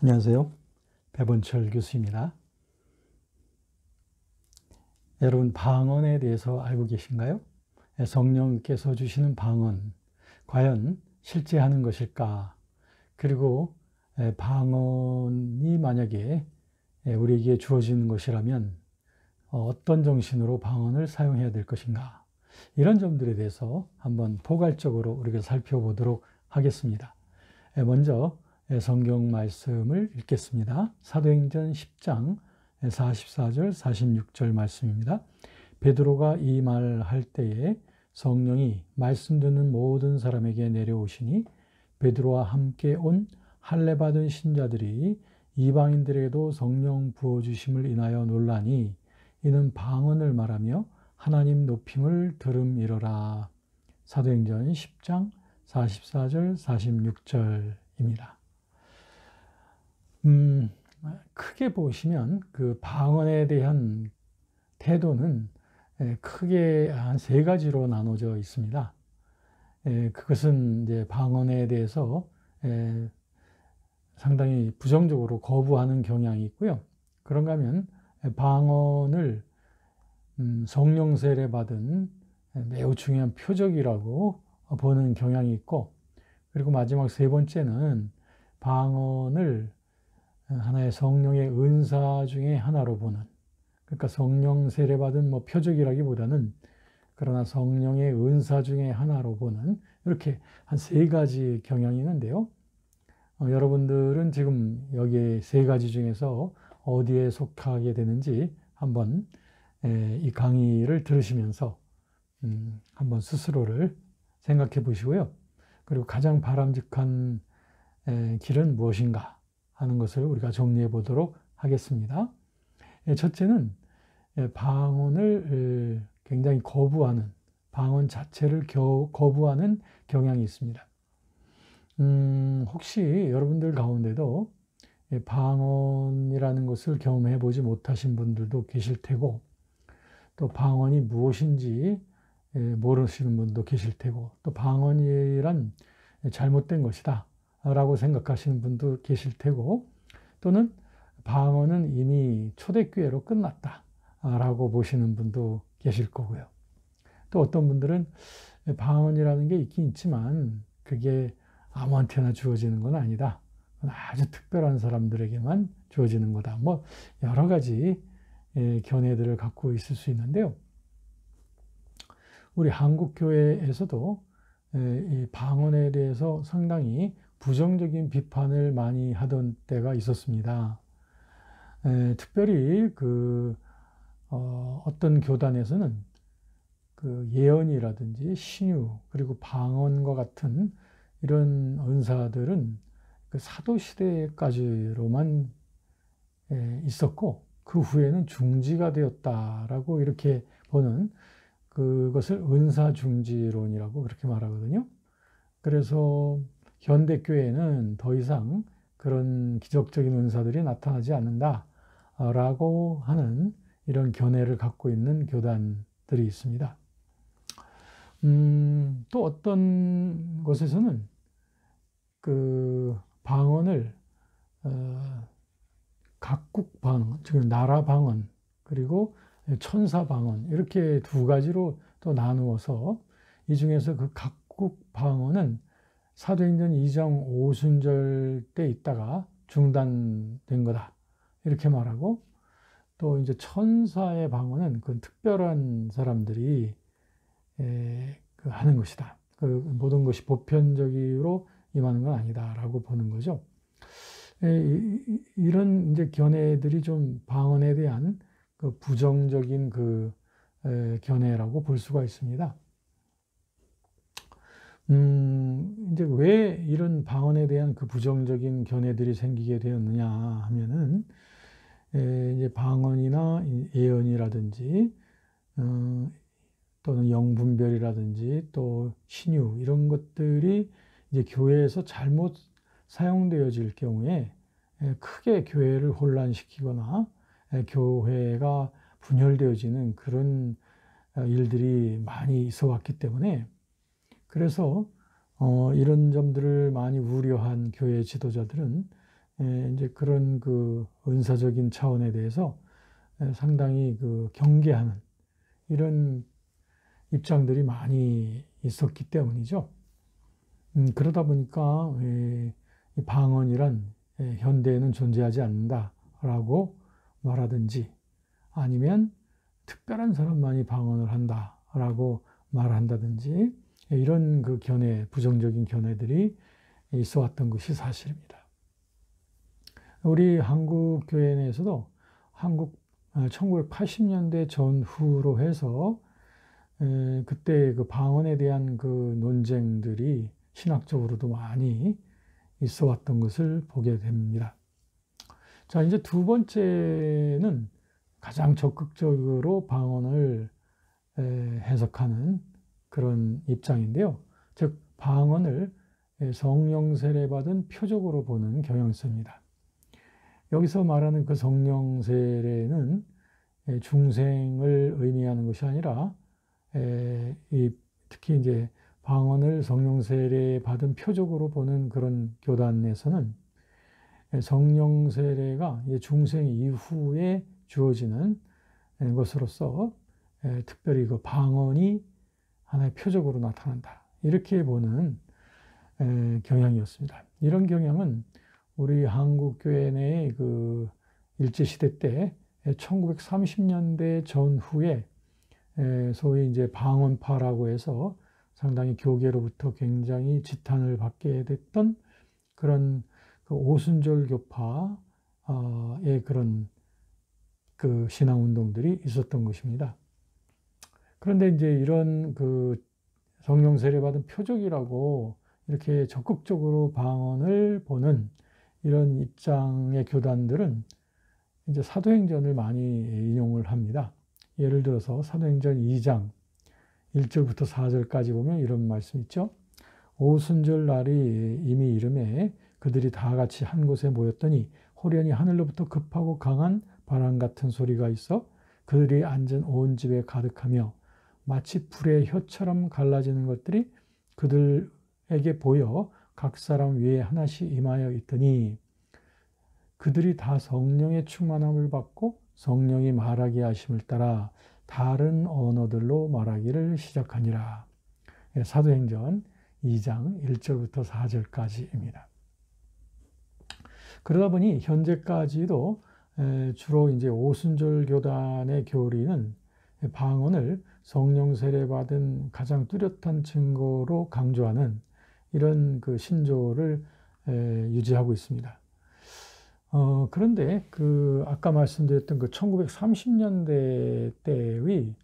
안녕하세요. 배본철 교수입니다. 여러분, 방언에 대해서 알고 계신가요? 성령께서 주시는 방언, 과연 실제 하는 것일까? 그리고 방언이 만약에 우리에게 주어지는 것이라면 어떤 정신으로 방언을 사용해야 될 것인가? 이런 점들에 대해서 한번 포괄적으로 우리가 살펴보도록 하겠습니다. 먼저 성경 말씀을 읽겠습니다. 사도행전 10장 44절 46절 말씀입니다. 베드로가 이 말할 때에 성령이 말씀 듣는 모든 사람에게 내려오시니 베드로와 함께 온 할례 받은 신자들이 이방인들에게도 성령 부어주심을 인하여 놀라니 이는 방언을 말하며 하나님 높임을 들음이로라. 사도행전 10장 44절 46절입니다. 크게 보시면 그 방언에 대한 태도는 크게 한 세 가지로 나눠져 있습니다. 그것은 이제 방언에 대해서 상당히 부정적으로 거부하는 경향이 있고요. 그런가 하면 방언을 성령 세례 받은 매우 중요한 표적이라고 보는 경향이 있고, 그리고 마지막 세 번째는 방언을 하나의 성령의 은사 중에 하나로 보는, 그러니까 성령 세례 받은 표적이라기보다는 그러나 성령의 은사 중에 하나로 보는, 이렇게 한 세 가지 경향이 있는데요. 여러분들은 지금 여기 세 가지 중에서 어디에 속하게 되는지 한번 이 강의를 들으시면서 한번 스스로를 생각해 보시고요. 그리고 가장 바람직한 길은 무엇인가 하는 것을 우리가 정리해 보도록 하겠습니다. 첫째는 방언을 굉장히 거부하는, 방언 자체를 거부하는 경향이 있습니다. 혹시 여러분들 가운데도 방언이라는 것을 경험해 보지 못하신 분들도 계실 테고, 또 방언이 무엇인지 모르시는 분도 계실 테고, 또 방언이란 잘못된 것이다 라고 생각하시는 분도 계실 테고, 또는 방언은 이미 초대교회로 끝났다 라고 보시는 분도 계실 거고요. 또 어떤 분들은 방언이라는 게 있긴 있지만 그게 아무한테나 주어지는 건 아니다, 아주 특별한 사람들에게만 주어지는 거다, 여러 가지 견해들을 갖고 있을 수 있는데요. 우리 한국교회에서도 이 방언에 대해서 상당히 부정적인 비판을 많이 하던 때가 있었습니다. 특별히 어떤 교단에서는 그 예언이라든지 신유, 그리고 방언과 같은 이런 은사들은 그 사도 시대까지로만 있었고 그 후에는 중지가 되었다라고 이렇게 보는, 그것을 은사중지론이라고 그렇게 말하거든요. 그래서 현대교회는 더 이상 그런 기적적인 은사들이 나타나지 않는다라고 하는 이런 견해를 갖고 있는 교단들이 있습니다. 또 어떤 곳에서는 그 방언을 각국 방언, 즉 나라 방언, 그리고 천사 방언, 이렇게 두 가지로 또 나누어서 이 중에서 그 각국 방언은 사도행전 2장 오순절 때 있다가 중단된 거다 이렇게 말하고, 또 이제 천사의 방언은 그 특별한 사람들이 하는 것이다, 그 모든 것이 보편적으로 임하는 건 아니다라고 보는 거죠. 이런 이제 견해들이 좀 방언에 대한 그 부정적인 그 견해라고 볼 수가 있습니다. 이제 왜 이런 방언에 대한 그 부정적인 견해들이 생기게 되었느냐 하면은, 이제 방언이나 예언이라든지, 또는 영분별이라든지, 또 신유, 이런 것들이 이제 교회에서 잘못 사용되어질 경우에 크게 교회를 혼란시키거나 교회가 분열되어지는 그런 일들이 많이 있어 왔기 때문에, 그래서 이런 점들을 많이 우려한 교회 지도자들은 이제 그런 그 은사적인 차원에 대해서 상당히 그 경계하는 이런 입장들이 많이 있었기 때문이죠. 그러다 보니까 이 방언이란 현대에는 존재하지 않는다라고 말하든지 아니면 특별한 사람만이 방언을 한다라고 말한다든지 이런 그 견해, 부정적인 견해들이 있어 왔던 것이 사실입니다. 우리 한국 교회 내에서도 1980년대 전후로 해서 그때 그 방언에 대한 그 논쟁들이 신학적으로도 많이 있어 왔던 것을 보게 됩니다. 자, 이제 두 번째는 가장 적극적으로 방언을 해석하는 그런 입장인데요. 즉, 방언을 성령 세례 받은 표적으로 보는 경향성입니다. 여기서 말하는 그 성령 세례는 중생을 의미하는 것이 아니라 특히 이제 방언을 성령 세례 받은 표적으로 보는 그런 교단에서는 성령 세례가 중생 이후에 주어지는 것으로서 특별히 그 방언이 하나의 표적으로 나타난다. 이렇게 보는 경향이었습니다. 이런 경향은 우리 한국 교회 내의 그 일제시대 때 1930년대 전후에 소위 이제 방언파라고 해서 상당히 교계로부터 굉장히 지탄을 받게 됐던 그런 그 오순절 교파의 그런 그 신앙 운동들이 있었던 것입니다. 그런데 이제 이런 그 성령 세례 받은 표적이라고 이렇게 적극적으로 방언을 보는 이런 입장의 교단들은 이제 사도행전을 많이 인용을 합니다. 예를 들어서 사도행전 2장 1절부터 4절까지 보면 이런 말씀 있죠. 오순절 날이 이미 이름에 그들이 다 같이 한 곳에 모였더니 호련히 하늘로부터 급하고 강한 바람 같은 소리가 있어 그들이 앉은 온 집에 가득하며 마치 불의 혀처럼 갈라지는 것들이 그들에게 보여 각 사람 위에 하나씩 임하여 있더니 그들이 다 성령의 충만함을 받고 성령이 말하게 하심을 따라 다른 언어들로 말하기를 시작하니라. 사도행전 2장 1절부터 4절까지입니다. 그러다 보니 현재까지도 주로 이제 오순절 교단의 교리는 방언을 성령 세례 받은 가장 뚜렷한 증거로 강조하는 이런 그 신조를 유지하고 있습니다. 그런데 그 아까 말씀드렸던 그 1930년대 때의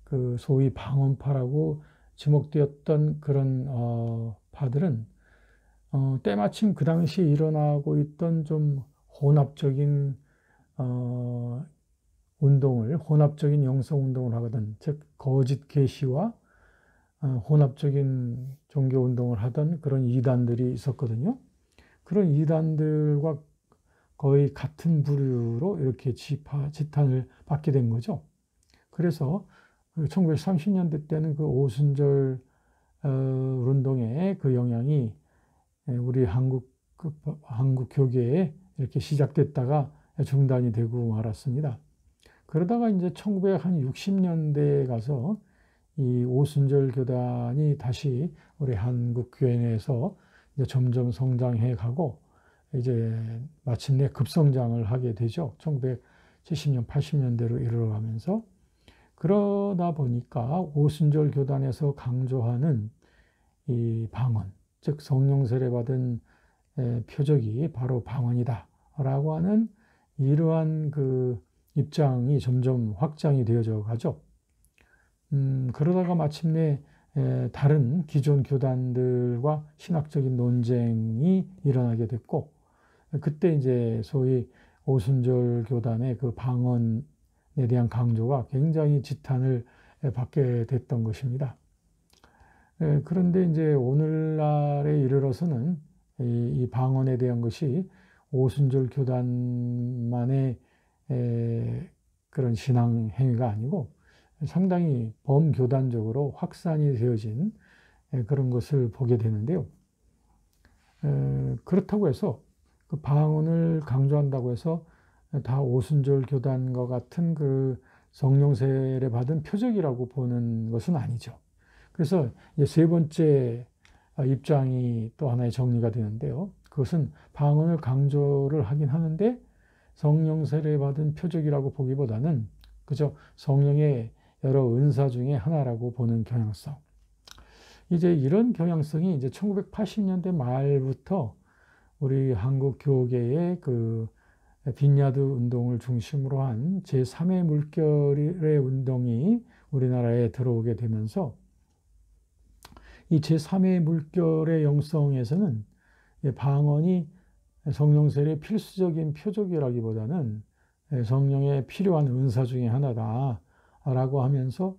그 소위 방언파라고 지목되었던 그런 파들은 때마침 그 당시에 일어나고 있던 좀 혼합적인 혼합적인 영성 운동을 하거든. 즉 거짓 계시와 혼합적인 종교 운동을 하던 그런 이단들이 있었거든요. 그런 이단들과 거의 같은 부류로 이렇게 지탄을 받게 된 거죠. 그래서 1930년대 때는 그 오순절 운동의 그 영향이 우리 한국 교계에 이렇게 시작됐다가 중단이 되고 말았습니다. 그러다가 이제 1960년대에 가서 이 오순절 교단이 다시 우리 한국 교회 내에서 이제 점점 성장해 가고 이제 마침내 급성장을 하게 되죠. 1970년, 80년대로 이르러가면서. 그러다 보니까 오순절 교단에서 강조하는 이 방언, 즉 성령 세례 받은 표적이 바로 방언이다라고 하는 이러한 그 입장이 점점 확장이 되어져 가죠. 그러다가 마침내 다른 기존 교단들과 신학적인 논쟁이 일어나게 됐고, 그때 이제 소위 오순절 교단의 그 방언에 대한 강조가 굉장히 지탄을 받게 됐던 것입니다. 그런데 이제 오늘날에 이르러서는 이 방언에 대한 것이 오순절 교단만의 그런 신앙 행위가 아니고 상당히 범교단적으로 확산이 되어진 그런 것을 보게 되는데요. 그렇다고 해서 그 방언을 강조한다고 해서 다 오순절 교단과 같은 그 성령 세례 받은 표적이라고 보는 것은 아니죠. 그래서 이제 세 번째 입장이 또 하나의 정리가 되는데요. 그것은 방언을 강조를 하긴 하는데 성령 세례 받은 표적이라고 보기보다는 그저 성령의 여러 은사 중에 하나라고 보는 경향성. 이제 이런 경향성이 이제 1980년대 말부터 우리 한국 교계의 그 빈야드 운동을 중심으로 한 제3의 물결의 운동이 우리나라에 들어오게 되면서 이 제3의 물결의 영성에서는 방언이 성령 세례의 필수적인 표적이라기보다는 성령에 필요한 은사 중에 하나다라고 하면서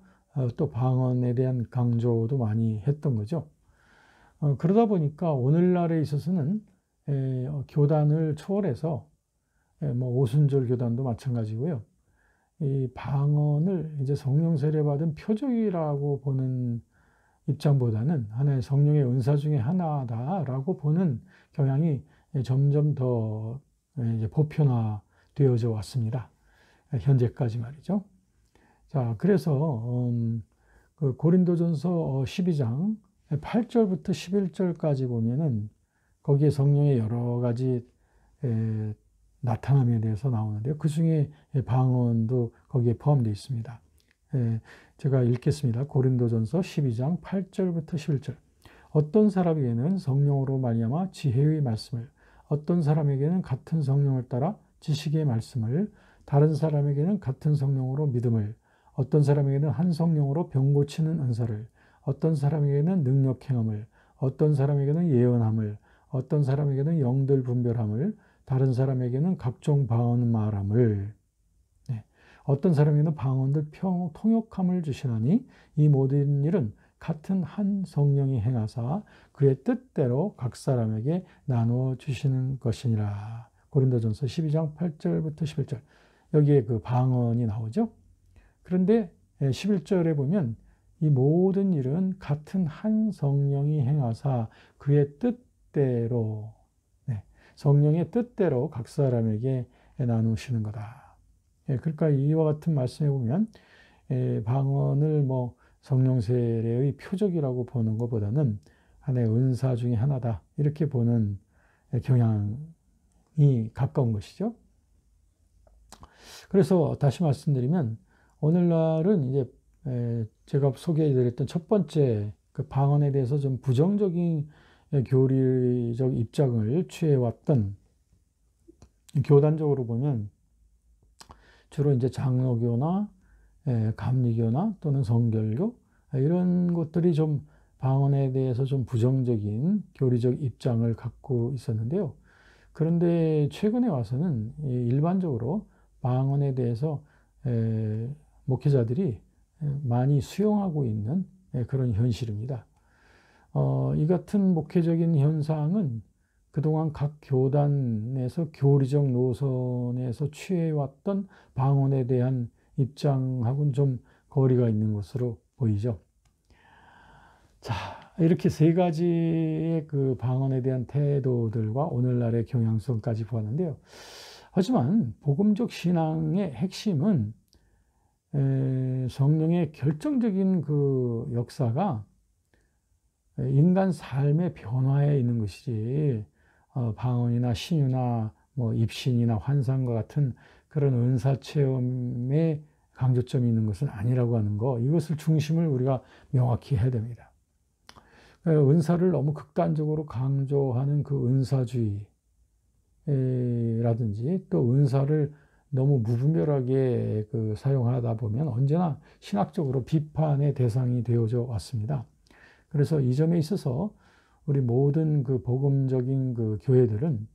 또 방언에 대한 강조도 많이 했던 거죠. 그러다 보니까 오늘날에 있어서는 교단을 초월해서 뭐 오순절 교단도 마찬가지고요. 이 방언을 이제 성령 세례 받은 표적이라고 보는 입장보다는 하나의 성령의 은사 중에 하나다라고 보는 경향이 점점 더 이제 보편화되어져 왔습니다. 현재까지 말이죠. 자, 그래서 그 고린도전서 12장 8절부터 11절까지 보면은 거기에 성령의 여러 가지 나타남에 대해서 나오는데요. 그 중에 방언도 거기에 포함되어 있습니다. 제가 읽겠습니다. 고린도전서 12장 8절부터 11절. 어떤 사람에게는 성령으로 말미암아 지혜의 말씀을, 어떤 사람에게는 같은 성령을 따라 지식의 말씀을, 다른 사람에게는 같은 성령으로 믿음을, 어떤 사람에게는 한 성령으로 병 고치는 은사를, 어떤 사람에게는 능력 행함을, 어떤 사람에게는 예언함을, 어떤 사람에게는 영들 분별함을, 다른 사람에게는 각종 방언 말함을, 어떤 사람에게는 방언들 통역함을 주시나니 이 모든 일은 같은 한 성령이 행하사 그의 뜻대로 각 사람에게 나누어 주시는 것이니라. 고린도전서 12장 8절부터 11절. 여기에 그 방언이 나오죠. 그런데 11절에 보면 이 모든 일은 같은 한 성령이 행하사 그의 뜻대로, 성령의 뜻대로 각 사람에게 나누시는 거다. 그러니까 이와 같은 말씀에 보면 방언을 뭐 성령 세례의 표적이라고 보는 것보다는 하나의 은사 중에 하나다 이렇게 보는 경향이 가까운 것이죠. 그래서 다시 말씀드리면 오늘날은 이제 제가 소개해드렸던 첫 번째 그 방언에 대해서 좀 부정적인 교리적 입장을 취해왔던 교단적으로 보면 주로 이제 장로교나 감리교나 또는 성결교 이런 것들이 좀 방언에 대해서 좀 부정적인 교리적 입장을 갖고 있었는데요. 그런데 최근에 와서는 일반적으로 방언에 대해서 목회자들이 많이 수용하고 있는 그런 현실입니다. 이 같은 목회적인 현상은 그동안 각 교단에서 교리적 노선에서 취해왔던 방언에 대한 입장하고는 좀 거리가 있는 것으로 보이죠. 자, 이렇게 세 가지의 그 방언에 대한 태도들과 오늘날의 경향성까지 보았는데요. 하지만 복음적 신앙의 핵심은 성령의 결정적인 그 역사가 인간 삶의 변화에 있는 것이지 방언이나 신유나 뭐 입신이나 환상과 같은 그런 은사 체험에 강조점이 있는 것은 아니라고 하는 거, 이것을 중심을 우리가 명확히 해야 됩니다. 은사를 너무 극단적으로 강조하는 그 은사주의라든지 또 은사를 너무 무분별하게 그 사용하다 보면 언제나 신학적으로 비판의 대상이 되어져 왔습니다. 그래서 이 점에 있어서 우리 모든 그 복음적인 그 교회들은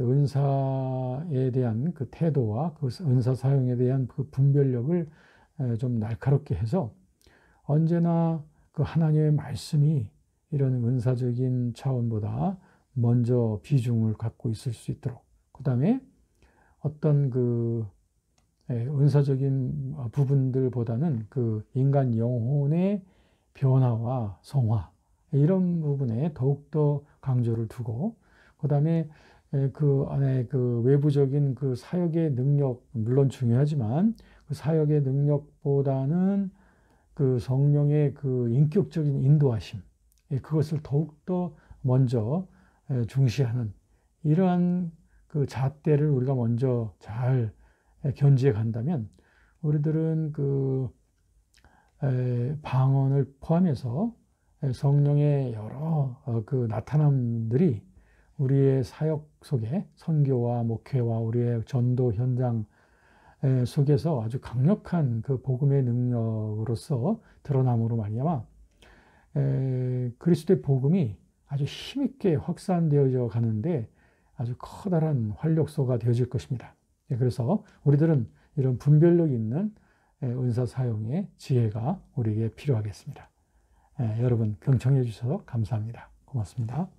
은사에 대한 그 태도와 그 은사 사용에 대한 그 분별력을 좀 날카롭게 해서 언제나 그 하나님의 말씀이 이런 은사적인 차원보다 먼저 비중을 갖고 있을 수 있도록, 그 다음에 어떤 그 은사적인 부분들보다는 그 인간 영혼의 변화와 성화 이런 부분에 더욱더 강조를 두고, 그 다음에 그 안에 그 외부적인 그 사역의 능력 물론 중요하지만 그 사역의 능력보다는 그 성령의 그 인격적인 인도하심, 그것을 더욱더 먼저 중시하는 이러한 그 잣대를 우리가 먼저 잘 견지해 간다면 우리들은 그 방언을 포함해서 성령의 여러 그 나타남들이 우리의 사역 속에 선교와 목회와 우리의 전도 현장 속에서 아주 강력한 그 복음의 능력으로서 드러남으로 말미암아 그리스도의 복음이 아주 힘있게 확산되어져 가는데 아주 커다란 활력소가 되어질 것입니다. 그래서 우리들은 이런 분별력 있는 은사 사용의 지혜가 우리에게 필요하겠습니다. 여러분 경청해 주셔서 감사합니다. 고맙습니다.